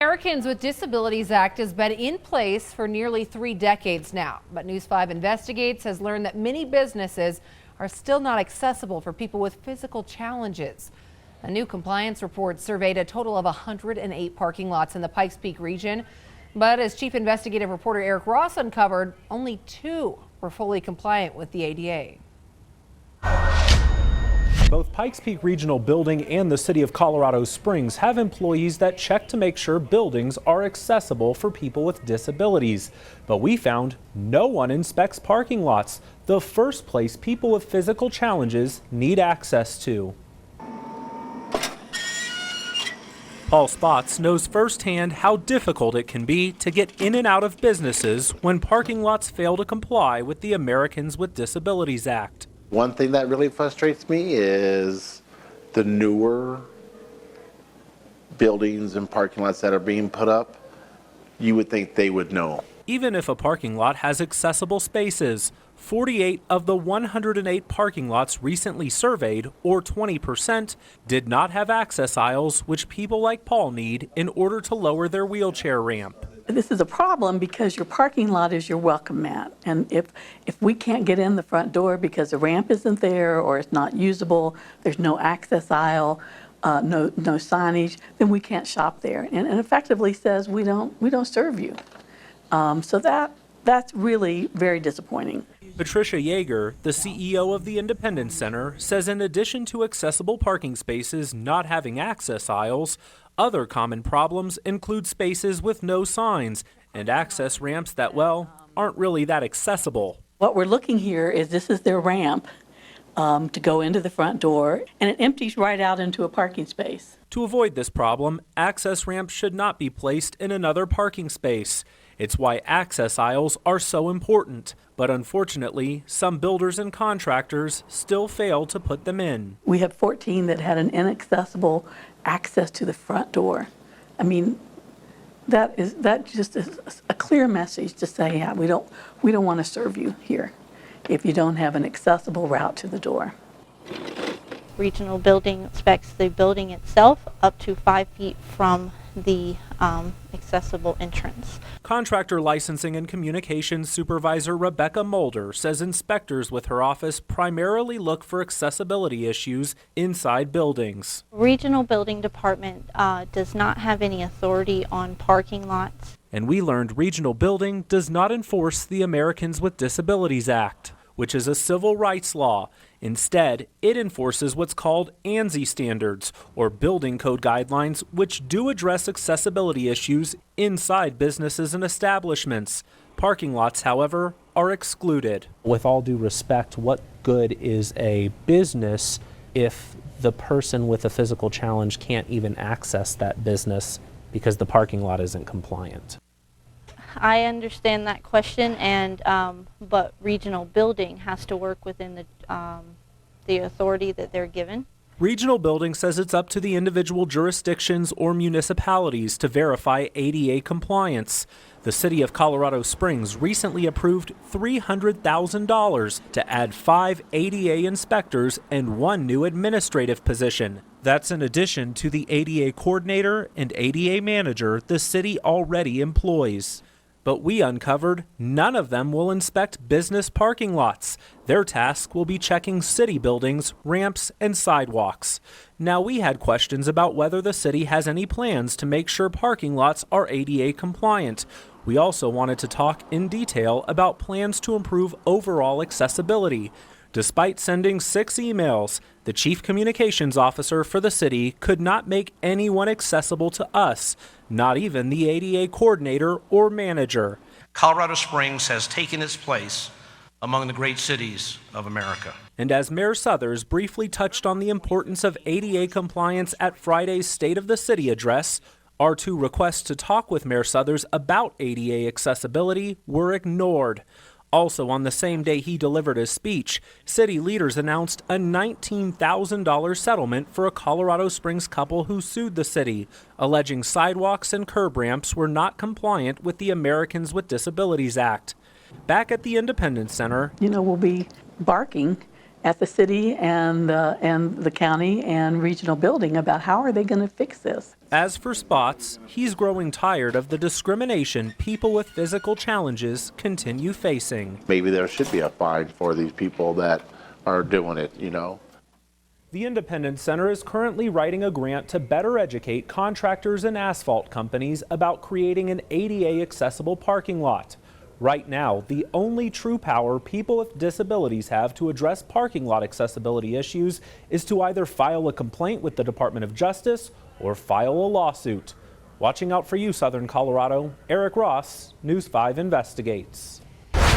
Americans with Disabilities Act has been in place for nearly 3 decades now, but News 5 Investigates has learned that many businesses are still not accessible for people with physical challenges. A new compliance report surveyed a total of 108 parking lots in the Pikes Peak region, but as Chief Investigative Reporter Eric Ross uncovered, only 2 were fully compliant with the ADA. Both Pikes Peak Regional Building and the City of Colorado Springs have employees that check to make sure buildings are accessible for people with disabilities. But we found no one inspects parking lots, the first place people with physical challenges need access to. Paul Spots knows firsthand how difficult it can be to get in and out of businesses when parking lots fail to comply with the Americans with Disabilities Act. One thing that really frustrates me is the newer buildings and parking lots that are being put up. You would think they would know. Even if a parking lot has accessible spaces, 48 of the 108 parking lots recently surveyed, or 20%, did not have access aisles, which people like Paul need in order to lower their wheelchair ramp. This is a problem because your parking lot is your welcome mat. And if we can't get in the front door because the ramp isn't there or it's not usable, there's no access aisle, no signage, then we can't shop there. And it effectively says we don't serve you. So that's really very disappointing. Patricia Yeager, the CEO of the Independence Center, says in addition to accessible parking spaces not having access aisles, other common problems include spaces with no signs and access ramps that, well, aren't really that accessible. What we're looking here is this is their ramp to go into the front door, and it empties right out into a parking space. To avoid this problem, access ramps should not be placed in another parking space. It's why access aisles are so important, but unfortunately, some builders and contractors still fail to put them in. We had 14 that had an inaccessible access to the front door. I mean, that just is a clear message to say, yeah, we don't want to serve you here if you don't have an accessible route to the door. Regional building inspects the building itself up to 5 feet from the accessible entrance. Contractor licensing and communications supervisor Rebecca Mulder says inspectors with her office primarily look for accessibility issues inside buildings. Regional building department does not have any authority on parking lots. And we learned regional building does not enforce the Americans with Disabilities Act, which is a civil rights law. Instead, it enforces what's called ANSI standards, or building code guidelines, which do address accessibility issues inside businesses and establishments. Parking lots, however, are excluded. With all due respect, what good is a business if the person with a physical challenge can't even access that business because the parking lot isn't compliant? I understand that question, and but regional building has to work within the authority that they're given. Regional building says it's up to the individual jurisdictions or municipalities to verify ADA compliance. The City of Colorado Springs recently approved $300,000 to add 5 ADA inspectors and 1 new administrative position. That's in addition to the ADA coordinator and ADA manager the city already employs. But we uncovered none of them will inspect business parking lots. Their task will be checking city buildings, ramps, and sidewalks. Now, we had questions about whether the city has any plans to make sure parking lots are ADA compliant. We also wanted to talk in detail about plans to improve overall accessibility. Despite sending 6 emails, the chief communications officer for the city could not make anyone accessible to us, not even the ADA coordinator or manager. Colorado Springs has taken its place among the great cities of America. And as Mayor Suthers briefly touched on the importance of ADA compliance at Friday's State of the City address, our 2 requests to talk with Mayor Suthers about ADA accessibility were ignored. Also, on the same day he delivered his speech, city leaders announced a $19,000 settlement for a Colorado Springs couple who sued the city, alleging sidewalks and curb ramps were not compliant with the Americans with Disabilities Act. Back at the Independence Center, we'll be barking at the city and the county and regional building about how are they going to fix this. As for Spots, he's growing tired of the discrimination people with physical challenges continue facing. Maybe there should be a fine for these people that are doing it, you know. The Independence Center is currently writing a grant to better educate contractors and asphalt companies about creating an ADA accessible parking lot. Right now, the only true power people with disabilities have to address parking lot accessibility issues is to either file a complaint with the Department of Justice or file a lawsuit. Watching out for you, Southern Colorado. Eric Ross, News 5 Investigates.